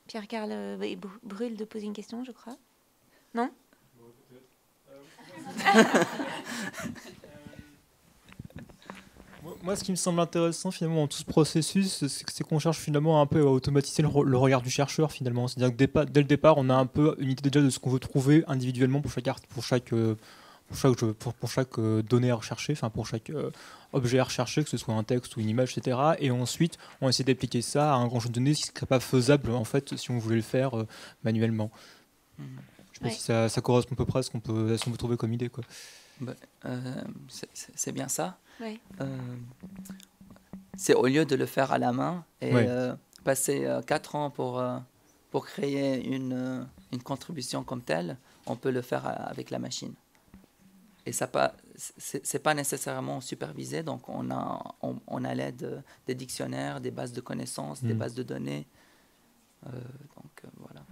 Pierre-Carl brûle de poser une question, je crois. Non? Moi, ce qui me semble intéressant finalement dans tout ce processus, c'est qu'on cherche finalement un peu à automatiser le regard du chercheur finalement. C'est-à-dire que dès le départ, on a un peu une idée déjà de ce qu'on veut trouver individuellement pour chaque pour chaque donnée à rechercher, enfin pour chaque objet à rechercher, que ce soit un texte ou une image, etc. Et ensuite, on essaie d'appliquer ça à un grand jeu de données, ce qui ne serait pas faisable en fait si on voulait le faire manuellement. Mhm. Je sais pas si ça correspond à peu près à ce qu'on peut trouver comme idée, quoi. Bah, c'est bien ça. Oui. C'est au lieu de le faire à la main et Ouais. passer 4 ans pour créer une contribution comme telle, on peut le faire avec la machine. Et ça c'est pas nécessairement supervisé, donc on a l'aide des dictionnaires, des bases de connaissances, des bases de données. Voilà.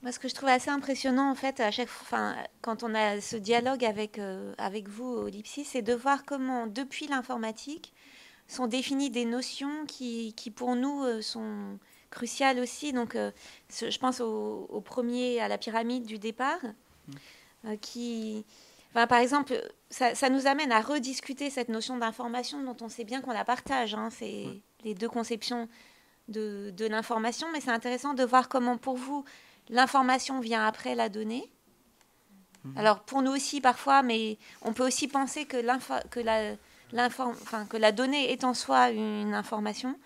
Moi, ce que je trouve assez impressionnant, en fait, à chaque fois, quand on a ce dialogue avec vous au LIPSI, c'est de voir comment, depuis l'informatique, sont définies des notions qui pour nous, sont cruciales aussi. Donc, je pense au premier, à la pyramide du départ, par exemple, ça nous amène à rediscuter cette notion d'information dont on sait bien qu'on la partage. C'est les deux conceptions de l'information, mais c'est intéressant de voir comment, pour vous, l'information vient après la donnée. Alors, pour nous aussi, parfois, mais on peut aussi penser que la donnée est en soi une information.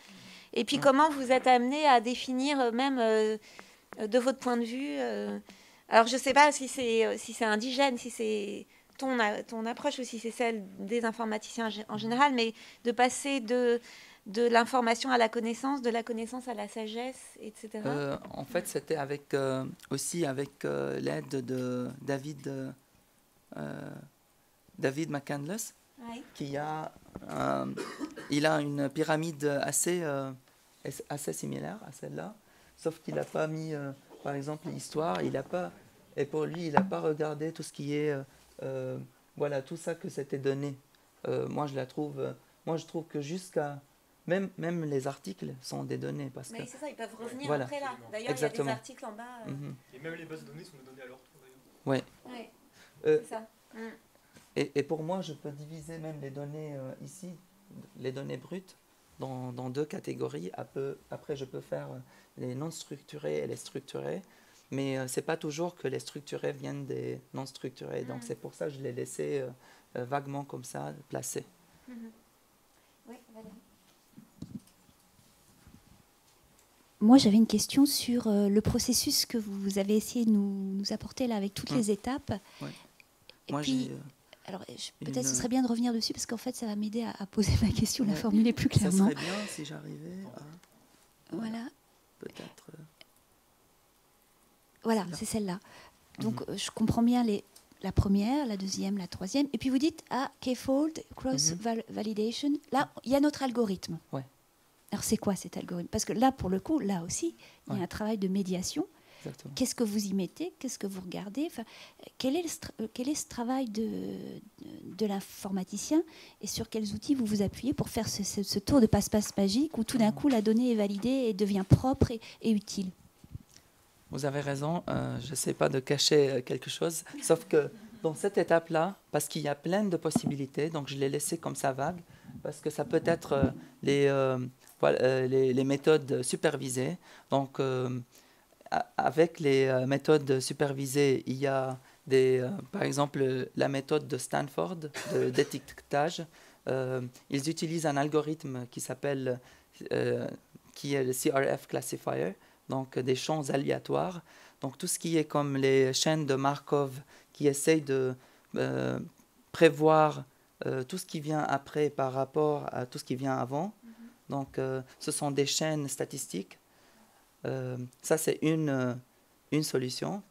Et puis, comment vous êtes amené à définir, même de votre point de vue... alors, je ne sais pas si c'est indigène, si c'est ton approche ou si c'est celle des informaticiens en général, mais de passer de l'information à la connaissance, de la connaissance à la sagesse, etc. En fait, c'était aussi avec l'aide de David McCandless, qui il a une pyramide assez similaire à celle-là, sauf qu'il n'a pas mis, par exemple, l'histoire, et pour lui, il n'a pas regardé tout ce qui est, voilà, tout ça que c'était donné. Moi, je trouve que même les articles sont des données. Mais c'est ça, ils peuvent revenir voilà. après là. D'ailleurs, il y a des articles en bas. Et même les bases de données sont des données à leur tour. Ouais. C'est ça. Et pour moi, je peux diviser même les données ici, les données brutes, dans deux catégories. Après, je peux faire les non structurés et les structurés. Mais ce n'est pas toujours que les structurés viennent des non structurés. Donc c'est pour ça que je l'ai laissé vaguement comme ça, placé. Oui, Valérie. Moi, j'avais une question sur le processus que vous avez essayé de nous apporter là avec toutes les étapes. Ouais. Et moi, puis, alors peut-être ce serait bien de revenir dessus parce qu'en fait, ça va m'aider à poser ma question, la formuler plus clairement. Ça serait bien si j'arrivais à... Voilà. Peut-être... Voilà, c'est celle-là. Donc, je comprends bien la première, la deuxième, la troisième. Et puis, vous dites, K-fold, cross-validation. Là, il y a notre algorithme. Ouais. Alors, c'est quoi cet algorithme? Parce que là, pour le coup, là aussi, il y a un travail de médiation. Exactement. Qu'est-ce que vous y mettez? Qu'est-ce que vous regardez? Enfin, quel est ce travail de l'informaticien et sur quels outils vous vous appuyez pour faire ce tour de passe-passe magique où tout d'un coup, la donnée est validée et devient propre et utile? Vous avez raison, je ne sais pas de cacher quelque chose, sauf que dans cette étape-là, parce qu'il y a plein de possibilités, donc je l'ai laissé comme ça vague, parce que ça peut être les méthodes supervisées. Donc, avec les méthodes supervisées, il y a par exemple la méthode de Stanford de d'étiquetage. Ils utilisent un algorithme qui est le CRF classifier, donc des champs aléatoires. Donc tout ce qui est comme les chaînes de Markov qui essayent de prévoir tout ce qui vient après par rapport à tout ce qui vient avant. Donc ce sont des chaînes statistiques. Ça, c'est une solution.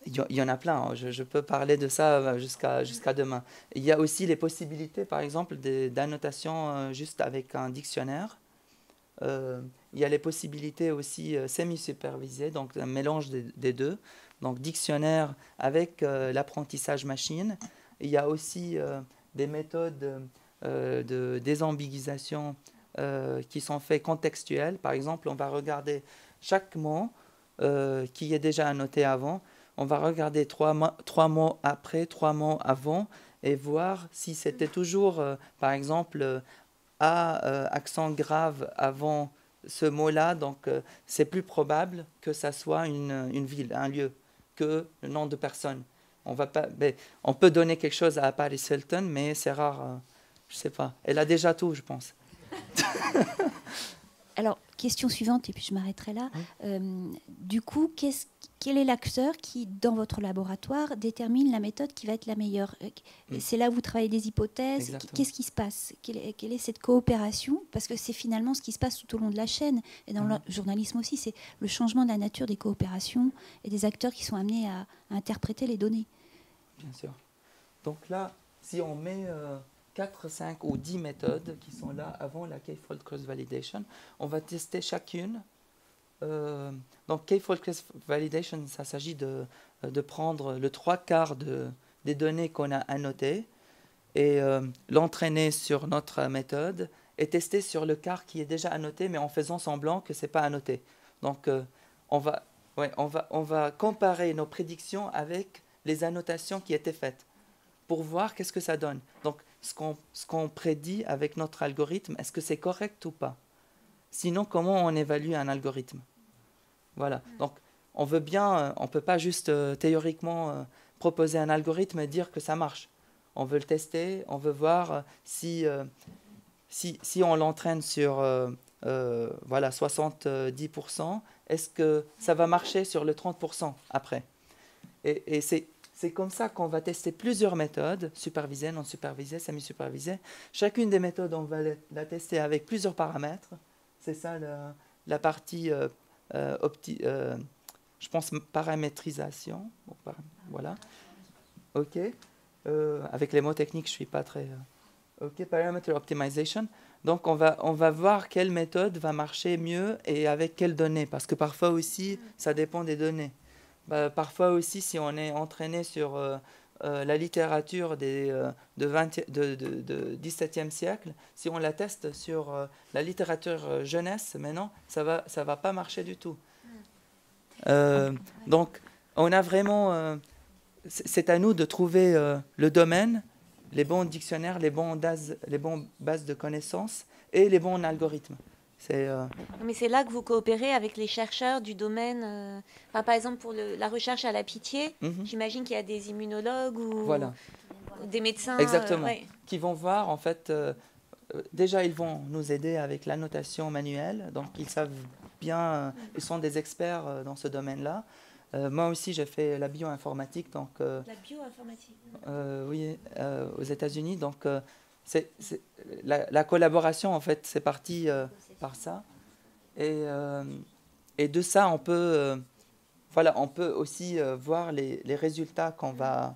Il y en a plein, hein. Je peux parler de ça jusqu'à demain. Il y a aussi les possibilités, par exemple, d'annotation juste avec un dictionnaire. Il y a les possibilités aussi semi-supervisées, donc un mélange des deux. Donc dictionnaire avec l'apprentissage machine. Il y a aussi des méthodes de désambiguisation qui sont faits contextuels. Par exemple, on va regarder chaque mot qui est déjà annoté avant. On va regarder trois mots après, 3 mots avant et voir si c'était toujours, par exemple, accent grave avant ce mot-là. Donc, c'est plus probable que ça soit une ville, un lieu, que le nom de personne. On peut donner quelque chose à Paris Hilton, mais c'est rare. Je ne sais pas. Elle a déjà tout, je pense. Alors, question suivante, et puis je m'arrêterai là. Du coup, quel est l'acteur qui, dans votre laboratoire, détermine la méthode qui va être la meilleure? C'est là où vous travaillez des hypothèses. Qu'est-ce qui se passe? Quelle est cette coopération? Parce que c'est finalement ce qui se passe tout au long de la chaîne. Et dans le journalisme aussi, c'est le changement de la nature des coopérations et des acteurs qui sont amenés à interpréter les données. Bien sûr. Donc là, si on met 4, 5 ou 10 méthodes qui sont là avant la K-fold cross-validation, on va tester chacune. Donc K-fold cross-validation, ça s'agit de prendre le 3/4 des données qu'on a annotées et l'entraîner sur notre méthode et tester sur le quart qui est déjà annoté, mais en faisant semblant que ce n'est pas annoté. Donc on va comparer nos prédictions avec les annotations qui étaient faites pour voir qu'est-ce que ça donne. Donc, ce qu'on prédit avec notre algorithme, est-ce que c'est correct ou pas? Sinon, comment on évalue un algorithme? Voilà. Donc, on ne peut pas juste théoriquement proposer un algorithme et dire que ça marche. On veut le tester, on veut voir si on l'entraîne sur 70%, est-ce que ça va marcher sur le 30% après? Et c'est comme ça qu'on va tester plusieurs méthodes, supervisées, non supervisées, semi-supervisées. Chacune des méthodes, on va la tester avec plusieurs paramètres. C'est ça la partie, je pense, paramétrisation. Voilà. OK. Avec les mots techniques, je ne suis pas très... OK, parameter optimization. Donc, on va voir quelle méthode va marcher mieux et avec quelles données. Parce que parfois aussi, ça dépend des données. Parfois aussi, si on est entraîné sur la littérature du XVIIe siècle, si on la teste sur la littérature jeunesse, maintenant, ça va pas marcher du tout. Donc, on a vraiment... c'est à nous de trouver le domaine, les bons dictionnaires, les bons bases de connaissances et les bons algorithmes. Mais c'est là que vous coopérez avec les chercheurs du domaine. Par exemple, pour la recherche à la Pitié, j'imagine qu'il y a des immunologues ou des médecins. Exactement. Qui vont voir, en fait, déjà, ils vont nous aider avec l'annotation manuelle. Donc, ils savent bien, ils sont des experts dans ce domaine-là. Moi aussi, j'ai fait la bioinformatique. Donc, la bioinformatique oui, aux États-Unis. Donc, la collaboration, en fait, c'est parti par ça. Et de ça, on peut aussi voir les résultats qu'on va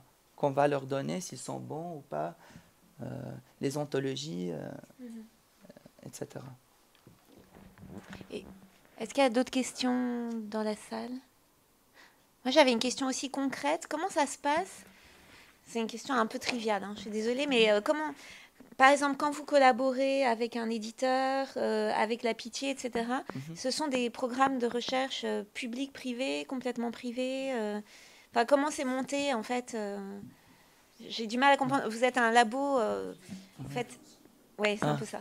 leur donner, s'ils sont bons ou pas, les ontologies, etc. Et est-ce qu'il y a d'autres questions dans la salle? Moi, j'avais une question aussi concrète. Comment ça se passe? C'est une question un peu triviale, hein, je suis désolée, mais comment... Par exemple, quand vous collaborez avec un éditeur, avec la Pitié, etc., ce sont des programmes de recherche publics, privés, complètement privés. Enfin, comment c'est monté, en fait? J'ai du mal à comprendre. Vous êtes un labo, en fait... Oui, c'est un peu ça.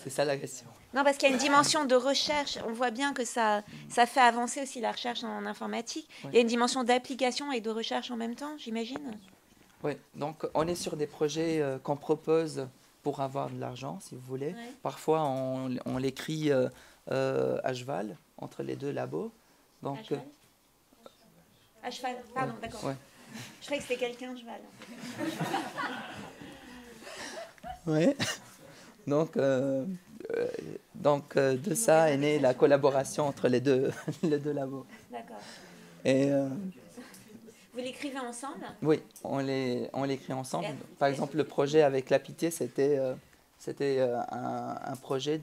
C'est ça la question. Non, parce qu'il y a une dimension de recherche. On voit bien que ça fait avancer aussi la recherche en informatique. Il y a une dimension d'application et de recherche en même temps, j'imagine. Oui, donc on est sur des projets qu'on propose pour avoir de l'argent, si vous voulez. Ouais. Parfois, on l'écrit à cheval, entre les deux labos. Donc, à cheval, pardon, d'accord. Ouais. Je croyais que c'était quelqu'un, cheval. Oui. Donc, de ça est née la collaboration entre les deux labos. D'accord. Et... vous l'écrivez ensemble? Oui, on l'écrit ensemble. Par exemple, le projet avec la Pitié, c'était un projet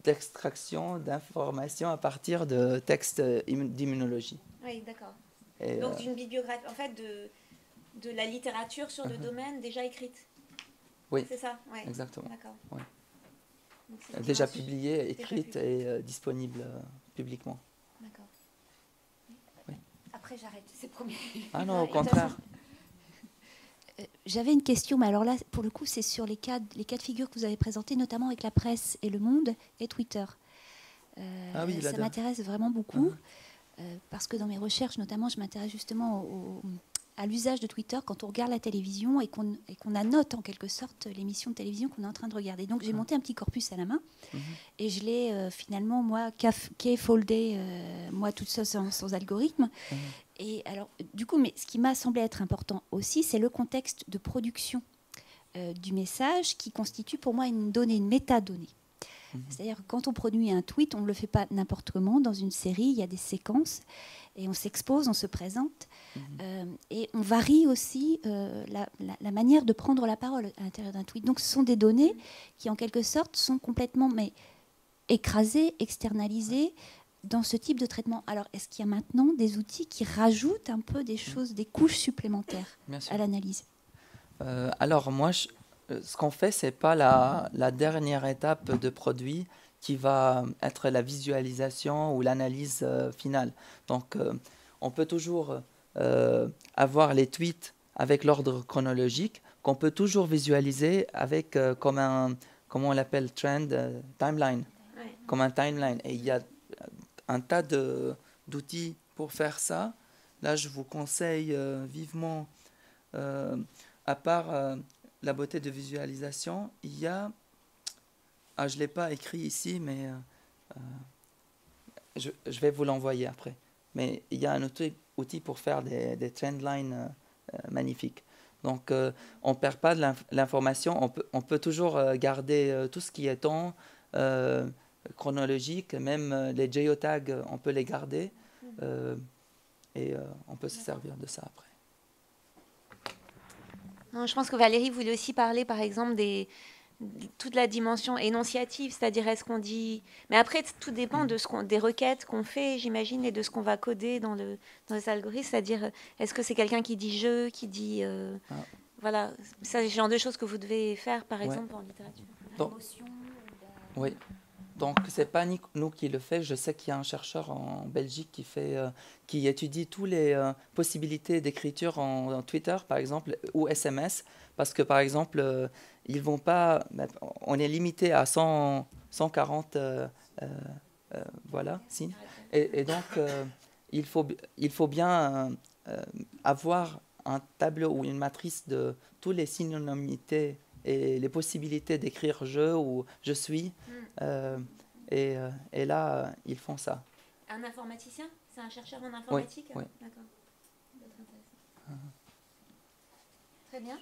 d'extraction d'informations à partir de textes d'immunologie. Oui, d'accord. Donc d'une bibliographie, en fait, de la littérature sur le domaine déjà écrite. Oui. C'est ça, ouais. Exactement. D'accord. Ouais. déjà publiée, écrite et disponible publiquement. D'accord. Oui. Après, j'arrête, c'est promis. Ah non, au contraire. J'avais une question, mais alors là, pour le coup, c'est sur les cas de figure que vous avez présentés, notamment avec la presse et Le Monde et Twitter. Ah oui, ça m'intéresse vraiment beaucoup, parce que dans mes recherches, notamment, je m'intéresse justement à l'usage de Twitter quand on regarde la télévision et qu'on annote en quelque sorte l'émission de télévision qu'on est en train de regarder. Donc j'ai monté un petit corpus à la main et je l'ai finalement, moi, foldé, moi, toute seule sans algorithme. Et alors, du coup, mais ce qui m'a semblé être important aussi, c'est le contexte de production du message qui constitue pour moi une donnée, une métadonnée. C'est-à-dire que quand on produit un tweet, on ne le fait pas n'importe comment. Dans une série, il y a des séquences et on s'expose, on se présente. Et on varie aussi la manière de prendre la parole à l'intérieur d'un tweet. Donc ce sont des données qui, en quelque sorte, sont complètement écrasées, externalisées dans ce type de traitement. Alors, est-ce qu'il y a maintenant des outils qui rajoutent un peu des choses, des couches supplémentaires à l'analyse? Alors, moi, ce qu'on fait, ce n'est pas la dernière étape de produit qui va être la visualisation ou l'analyse finale. Donc, on peut toujours avoir les tweets avec l'ordre chronologique, qu'on peut toujours visualiser avec, comment on l'appelle, trend, timeline, comme un timeline. Et il y a un tas d'outils pour faire ça. Là, je vous conseille vivement, à part la beauté de visualisation, il y a, je ne l'ai pas écrit ici, mais je vais vous l'envoyer après. Mais il y a un outil pour faire des trendlines magnifiques. Donc, on ne perd pas de l'information. On peut toujours garder tout ce qui est temps chronologique, même les geotags, on peut les garder. Et on peut se servir de ça après. Non, je pense que Valérie voulait aussi parler, par exemple, toute la dimension énonciative, c'est-à-dire est-ce qu'on dit... Mais après, tout dépend des requêtes qu'on fait, j'imagine, et de ce qu'on va coder dans les algorithmes, c'est-à-dire est-ce que c'est quelqu'un qui dit « je », qui dit... Voilà, c'est le genre de choses que vous devez faire, par exemple, en littérature. Oui. Donc, ce n'est pas nous qui le fait. Je sais qu'il y a un chercheur en Belgique qui étudie toutes les possibilités d'écriture en Twitter, par exemple, ou SMS, parce que, par exemple, ils vont pas... On est limité à 140 voilà, signes. Et donc, il faut bien avoir un tableau ou une matrice de toutes les synonymités et les possibilités d'écrire « je » ou « je suis ». Et là, ils font ça. Un informaticien? C'est un chercheur en informatique? Oui. D'accord. Très bien.